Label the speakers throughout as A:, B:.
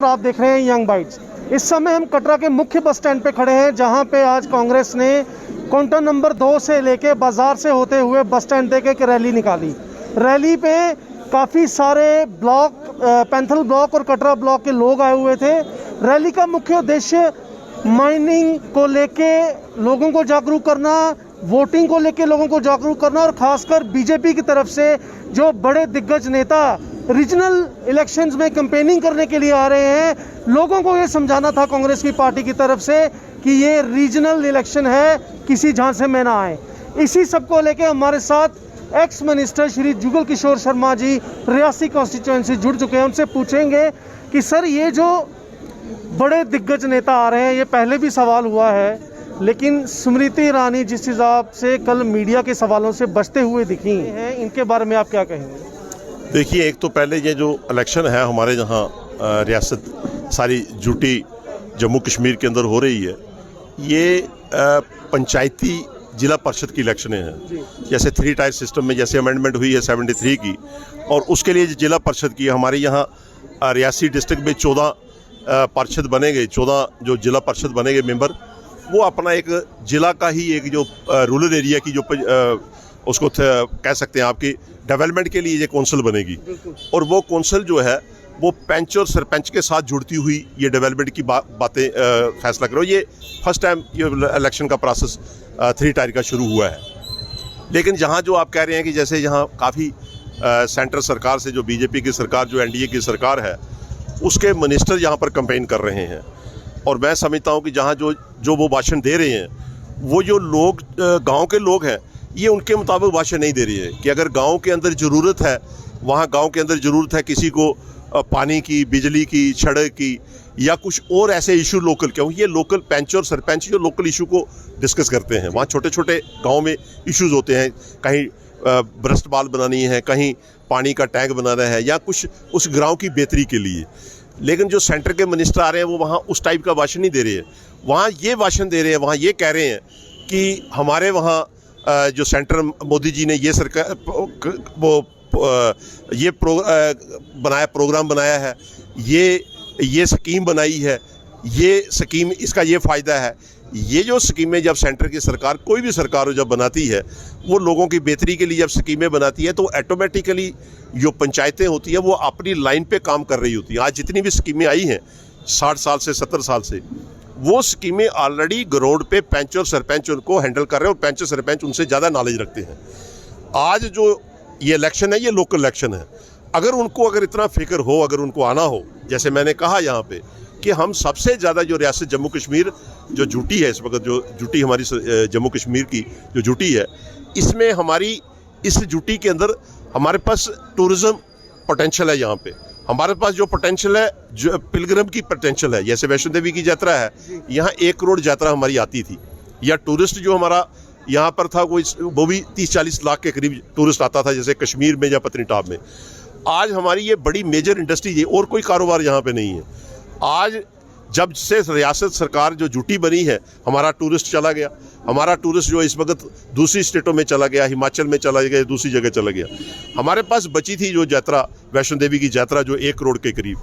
A: आप देख रहे हैं यंग बाइट्स। इस समय हम कटरा के मुख्य बस स्टैंड पे खड़े हैं, जहां पे आज कांग्रेस ने काउंटर नंबर 2 से लेके बाजार से होते हुए बस स्टैंड तक एक रैली निकाली। रैली पे काफ़ी सारे ब्लॉक, पैंथल ब्लॉक और कटरा ब्लॉक के लोग आए हुए थे। रैली का मुख्य उद्देश्य माइनिंग को लेके लोगों को जागरूक करना, वोटिंग को लेके लोगों को जागरूक करना और खासकर बीजेपी की तरफ से जो बड़े दिग्गज नेता रीजनल इलेक्शंस में कैंपेनिंग करने के लिए आ रहे हैं, लोगों को ये समझाना था कांग्रेस की पार्टी की तरफ से कि ये रीजनल इलेक्शन है, किसी झांसे में ना आए। इसी सब को लेके हमारे साथ ex minister Shri Jugal Kishore Sharma ji Reasi constituency जुड़ चुके हैं। उनसे पूछेंगे कि सर, ये जो बड़े दिग्गज नेता आ रहे हैं, ये पहले भी सवाल हुआ है, लेकिन स्मृति ईरानी जिस हिसाब से कल मीडिया के सवालों से बचते हुए दिखी हैं, इनके बारे में आप क्या कहेंगे?
B: देखिए, एक तो पहले ये जो इलेक्शन है हमारे यहाँ रियासत सारी जुटी जम्मू कश्मीर के अंदर हो रही है, ये पंचायती जिला परिषद की इलेक्शनें हैं। जैसे 3 टायर सिस्टम में जैसे अमेंडमेंट हुई है 73 की, और उसके लिए जिला परिषद की हमारे यहाँ रियासी डिस्ट्रिक्ट में 14 पार्षद बनेंगे, 14 जो जिला परिषद बनेंगे मेंबर, वो अपना एक जिला का ही एक जो रूरल एरिया की जो उसको कह सकते हैं आपकी डेवलपमेंट के लिए ये कौंसिल बनेगी। और वो कौंसिल जो है वो पंच और सरपंच के साथ जुड़ती हुई ये डेवलपमेंट की बातें फैसला करो। ये फर्स्ट टाइम ये इलेक्शन का प्रोसेस 3 टायर का शुरू हुआ है। लेकिन जहाँ जो आप कह रहे हैं कि जैसे यहाँ काफ़ी सेंट्रल सरकार से जो बीजेपी की सरकार, जो एनडीए की सरकार है, उसके मिनिस्टर यहाँ पर कैंपेन कर रहे हैं। और मैं समझता हूँ कि जहाँ जो वो भाषण दे रहे हैं, वो जो लोग गांव के लोग हैं, ये उनके मुताबिक भाषण नहीं दे रही है कि अगर गांव के अंदर ज़रूरत है, वहाँ गांव के अंदर ज़रूरत है किसी को पानी की, बिजली की, सड़क की या कुछ और ऐसे इशू लोकल, क्योंकि ये लोकल पंच और सरपंच जो लोकल इशू को डिस्कस करते हैं। वहाँ छोटे छोटे गाँव में इश्यूज़ होते हैं, कहीं ब्रस्ट बाल बनानी है, कहीं पानी का टैंक बनाना है या कुछ उस गाँव की बेहतरी के लिए। लेकिन जो सेंटर के मिनिस्टर आ रहे हैं वो वहाँ उस टाइप का भाषण नहीं दे रहे हैं। वहाँ ये भाषण दे रहे हैं, वहाँ ये कह रहे हैं कि हमारे वहाँ जो सेंटर मोदी जी ने ये सरकार वो ये प्रोग्राम बनाया है, ये स्कीम बनाई है, ये स्कीम इसका ये फ़ायदा है। ये जो स्कीमें जब सेंटर की सरकार, कोई भी सरकार जब बनाती है, वो लोगों की बेहतरी के लिए जब स्कीमें बनाती है, तो ऑटोमेटिकली जो पंचायतें होती हैं वो अपनी लाइन पे काम कर रही होती हैं। आज जितनी भी स्कीमें आई हैं 60 साल से 70 साल से, वो स्कीमें ऑलरेडी ग्राउंड पे पंच और सरपंच उनको हैंडल कर रहे हैं और पंच और सरपंच उनसे ज़्यादा नॉलेज रखते हैं। आज जो ये इलेक्शन है, ये लोकल इलेक्शन है। अगर इतना फिक्र हो, अगर उनको आना हो, जैसे मैंने कहा यहाँ पे कि हम सबसे ज़्यादा जो रियासत जम्मू कश्मीर जो जुटी है इस वक्त, जो जुटी हमारी जम्मू कश्मीर की जो जुटी है, इसमें हमारी इस जुटी के अंदर हमारे पास टूरिज़्म पोटेंशियल है। यहाँ पे हमारे पास जो पोटेंशियल है, जो पिलग्रिम की पोटेंशियल है, जैसे वैष्णो देवी की यात्रा है, यहाँ 1 करोड़ यात्रा हमारी आती थी, या टूरिस्ट जो हमारा यहाँ पर था वो भी 30-40 लाख के करीब टूरिस्ट आता था, जैसे कश्मीर में या पत्नीटॉप में। आज हमारी ये बड़ी मेजर इंडस्ट्री है और कोई कारोबार यहाँ पे नहीं है। आज जब से रियासत सरकार जो जुटी बनी है, हमारा टूरिस्ट चला गया, हमारा टूरिस्ट जो इस वक्त दूसरी स्टेटों में चला गया, हिमाचल में चला गया, दूसरी जगह चला गया। हमारे पास बची थी जो यात्रा, वैष्णो देवी की यात्रा जो 1 करोड़ के करीब।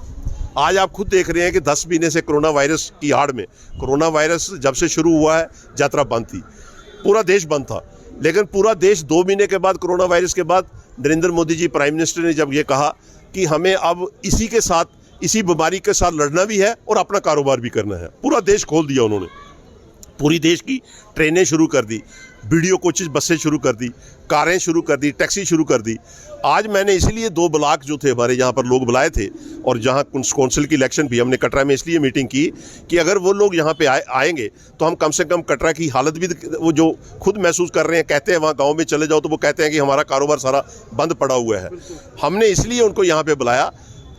B: आज आप खुद देख रहे हैं कि 10 महीने से कोरोना वायरस की आड़ में, कोरोना वायरस जब से शुरू हुआ है यात्रा बंद थी, पूरा देश बंद था। लेकिन पूरा देश 2 महीने के बाद, कोरोना वायरस के बाद, नरेंद्र मोदी जी प्राइम मिनिस्टर ने जब ये कहा कि हमें अब इसी के साथ, इसी बीमारी के साथ लड़ना भी है और अपना कारोबार भी करना है, पूरा देश खोल दिया उन्होंने। पूरी देश की ट्रेनें शुरू कर दी, वीडियो कोचेज बसें शुरू कर दी, कारें शुरू कर दी, टैक्सी शुरू कर दी। आज मैंने इसलिए 2 ब्लॉक जो थे हमारे यहाँ पर लोग बुलाए थे, और जहाँ कौंसिल की इलेक्शन भी हमने कटरा में इसलिए मीटिंग की कि अगर वो लोग यहाँ पे आएंगे तो हम कम से कम कटरा की हालत भी, वो जो खुद महसूस कर रहे हैं, कहते हैं वहाँ गाँव में चले जाओ तो वो कहते हैं कि हमारा कारोबार सारा बंद पड़ा हुआ है। हमने इसलिए उनको यहाँ पर बुलाया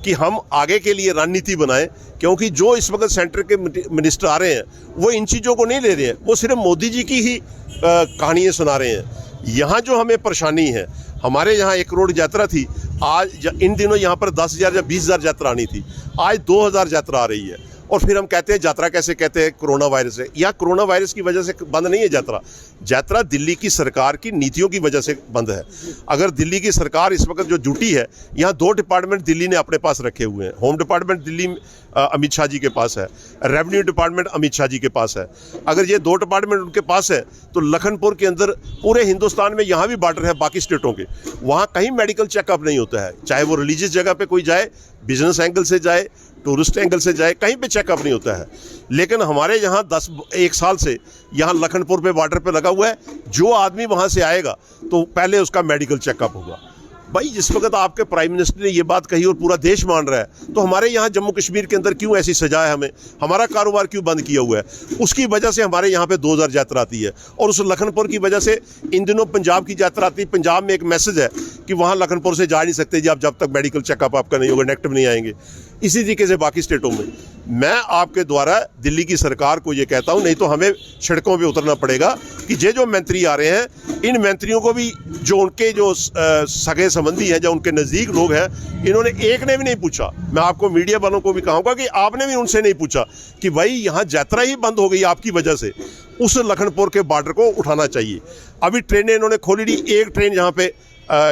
B: कि हम आगे के लिए रणनीति बनाएं, क्योंकि जो इस वक्त सेंटर के मिनिस्टर आ रहे हैं वो इन चीज़ों को नहीं ले रहे हैं, वो सिर्फ मोदी जी की ही कहानियाँ सुना रहे हैं। यहाँ जो हमें परेशानी है, हमारे यहाँ 1 करोड़ यात्रा थी, आज इन दिनों यहाँ पर 10,000 या 20,000 यात्रा आनी थी, आज 2,000 यात्रा आ रही है। और फिर हम कहते हैं यात्रा कैसे कहते हैं कोरोना वायरस है। या कोरोना वायरस की वजह से बंद नहीं है यात्रा, यात्रा दिल्ली की सरकार की नीतियों की वजह से बंद है। अगर दिल्ली की सरकार इस वक्त जो जुटी है, यहाँ 2 डिपार्टमेंट दिल्ली ने अपने पास रखे हुए हैं। होम डिपार्टमेंट दिल्ली अमित शाह जी के पास है, रेवेन्यू डिपार्टमेंट अमित शाह जी के पास है। अगर ये 2 डिपार्टमेंट उनके पास है तो लखनपुर के अंदर पूरे हिंदुस्तान में यहाँ भी बॉर्डर है बाकी स्टेटों के, वहाँ कहीं मेडिकल चेकअप नहीं होता है। चाहे वो रिलीजियस जगह पे कोई जाए, बिजनेस एंगल से जाए, टूरिस्ट एंगल से जाए, कहीं पे चेकअप नहीं होता है। लेकिन हमारे यहाँ 1 साल से यहाँ लखनपुर पे बॉर्डर पे लगा हुआ है, जो आदमी वहाँ से आएगा तो पहले उसका मेडिकल चेकअप होगा। भाई जिस वक्त आपके प्राइम मिनिस्टर ने ये बात कही और पूरा देश मान रहा है, तो हमारे यहाँ जम्मू कश्मीर के अंदर क्यों ऐसी सजा है? हमें हमारा कारोबार क्यों बंद किया हुआ है? उसकी वजह से हमारे यहाँ पे 2000 यात्रा आती है, और उस लखनपुर की वजह से इन दिनों पंजाब की यात्रा आती है। पंजाब में एक मैसेज है कि वहाँ लखनपुर से जा नहीं सकते जी आप, जब तक मेडिकल चेकअप आपका नहीं होगा, नेगेटिव नहीं आएंगे। इसी तरीके से बाकी स्टेटों में मैं आपके द्वारा दिल्ली की सरकार को ये कहता हूँ, नहीं तो हमें सड़कों पे उतरना पड़ेगा कि ये जो मंत्री आ रहे हैं, इन मंत्रियों को भी जो उनके जो सगे संबंधी हैं, जो उनके नज़दीक लोग हैं, इन्होंने एक ने भी नहीं पूछा। मैं आपको मीडिया वालों को भी कहूँगा कि आपने भी उनसे नहीं पूछा कि भाई यहाँ यात्रा ही बंद हो गई आपकी वजह से, उस लखनपुर के बॉर्डर को उठाना चाहिए। अभी ट्रेनें इन्होंने खोली नहीं, एक ट्रेन यहाँ पे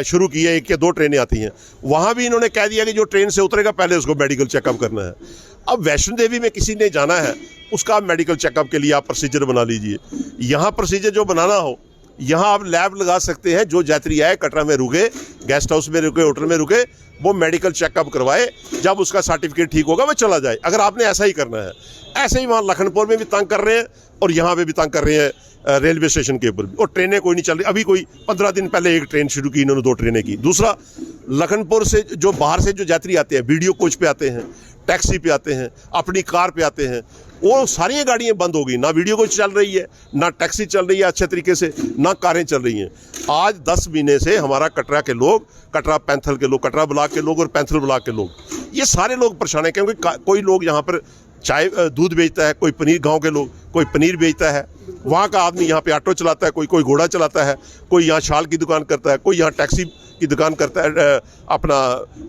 B: शुरू की है, 1 या 2 ट्रेनें आती हैं, वहाँ भी इन्होंने कह दिया कि जो ट्रेन से उतरेगा पहले उसको मेडिकल चेकअप करना है। अब वैष्णो देवी में किसी ने जाना है, उसका आप मेडिकल चेकअप के लिए आप प्रोसीजर बना लीजिए। यहाँ प्रोसीजर जो बनाना हो, यहाँ आप लैब लगा सकते हैं। जो यात्री आए, कटरा में रुके, गेस्ट हाउस में रुके, होटल में रुके, वो मेडिकल चेकअप करवाए, जब उसका सर्टिफिकेट ठीक होगा वो चला जाए। अगर आपने ऐसा ही करना है, ऐसे ही वहाँ लखनपुर में भी तंग कर रहे हैं और यहाँ पे भी तंग कर रहे हैं रेलवे स्टेशन के ऊपर भी, और ट्रेनें कोई नहीं चल रही। अभी कोई 15 दिन पहले 1 ट्रेन शुरू की इन्होंने, 2 ट्रेनें की। दूसरा, लखनपुर से जो बाहर से जो यात्री आते हैं, वीडियो कोच पे आते हैं, टैक्सी पे आते हैं, अपनी कार पे आते हैं, वो सारी गाड़ियाँ बंद हो गई। ना वीडियो कोच चल रही है, ना टैक्सी चल रही है अच्छे तरीके से, ना कारें चल रही हैं। आज 10 महीने से हमारा कटरा के लोग, कटरा पैंथल के लोग, कटरा ब्लॉक के लोग और पैंथल ब्लॉक के लोग, ये सारे लोग परेशान हैं। क्योंकि कोई लोग यहाँ पर चाय दूध बेचता है, कोई पनीर, गांव के लोग कोई पनीर बेचता है, वहाँ का आदमी यहाँ पे ऑटो चलाता है, कोई घोड़ा चलाता है, कोई यहाँ शाल की दुकान करता है, कोई यहाँ टैक्सी की दुकान करता है, अपना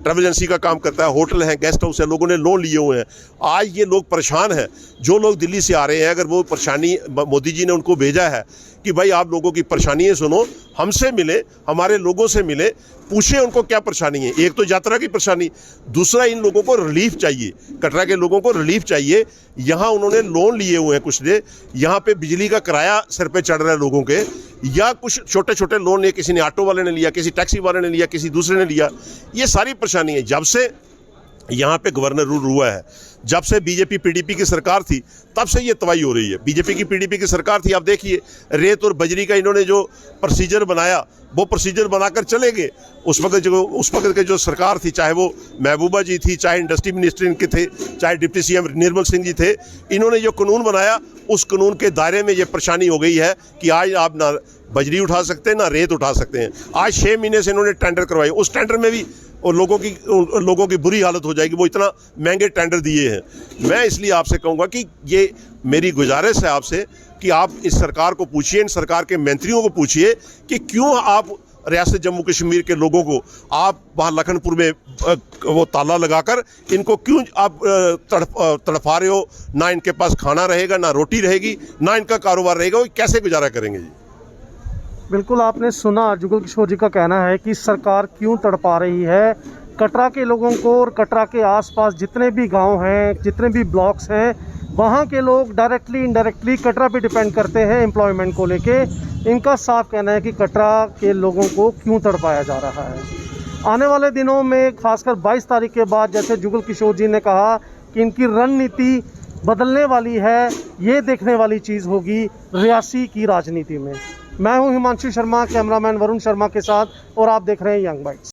B: ट्रैवल एजेंसी का काम करता है, होटल हैं, गेस्ट हाउस है, लोगों ने लोन लिए हुए हैं। आज ये लोग परेशान हैं। जो लोग दिल्ली से आ रहे हैं, अगर वो परेशानी, मोदी जी ने उनको भेजा है कि भाई आप लोगों की परेशानियाँ सुनो, हमसे मिले, हमारे लोगों से मिले, पूछे उनको क्या परेशानी है। एक तो यात्रा की परेशानी, दूसरा इन लोगों को रिलीफ चाहिए, कटरा के लोगों को रिलीफ चाहिए। यहाँ उन्होंने लोन लिए हुए हैं कुछ ने, यहाँ पे बिजली का किराया सिर पे चढ़ रहा है लोगों के, या कुछ छोटे छोटे लोन लिए, किसी ने ऑटो वाले ने लिया, किसी टैक्सी वाले ने लिया, किसी दूसरे ने लिया। ये सारी परेशानी है। जब से यहाँ पे गवर्नर रूल हुआ है, जब से बीजेपी पीडीपी की सरकार थी, तब से ये तबाही हो रही है। बीजेपी की पीडीपी की सरकार थी, आप देखिए रेत और बजरी का इन्होंने जो प्रोसीजर बनाया, वो प्रोसीजर बनाकर चले गए। उस वक्त के जो सरकार थी, चाहे वो महबूबा जी थी, चाहे इंडस्ट्री मिनिस्टर इनके थे, चाहे डिप्टी सीएम निर्मल सिंह जी थे, इन्होंने जो कानून बनाया, उस कानून के दायरे में ये परेशानी हो गई है कि आज आप ना बजरी उठा सकते हैं, ना रेत उठा सकते हैं। आज 6 महीने से इन्होंने टेंडर करवाए, उस टेंडर में भी और लोगों की बुरी हालत हो जाएगी, वो इतना महंगे टेंडर दिए हैं। मैं इसलिए आपसे कहूँगा कि ये मेरी गुजारिश है आपसे कि आप इस सरकार को पूछिए, इन सरकार के मंत्रियों को पूछिए कि क्यों आप रियासत जम्मू कश्मीर के लोगों को आप वहाँ लखनपुर में वो ताला लगाकर इनको क्यों आप तड़पा रहे हो। ना इनके पास खाना रहेगा, ना रोटी रहेगी, ना इनका कारोबार रहेगा, वो कैसे गुजारा करेंगे जी।
A: बिल्कुल आपने सुना, जुगल किशोर जी का कहना है कि सरकार क्यों तड़पा रही है कटरा के लोगों को, और कटरा के आसपास जितने भी गांव हैं, जितने भी ब्लॉक्स हैं, वहां के लोग डायरेक्टली इनडायरेक्टली कटरा पे डिपेंड करते हैं एम्प्लॉयमेंट को लेके। इनका साफ कहना है कि कटरा के लोगों को क्यों तड़पाया जा रहा है। आने वाले दिनों में, खासकर 22 तारीख के बाद, जैसे जुगल किशोर जी ने कहा कि इनकी रणनीति बदलने वाली है, ये देखने वाली चीज़ होगी रियासी की राजनीति में। मैं हूं हिमांशु शर्मा, कैमरामैन वरुण शर्मा के साथ, और आप देख रहे हैं यंग बाइट्स।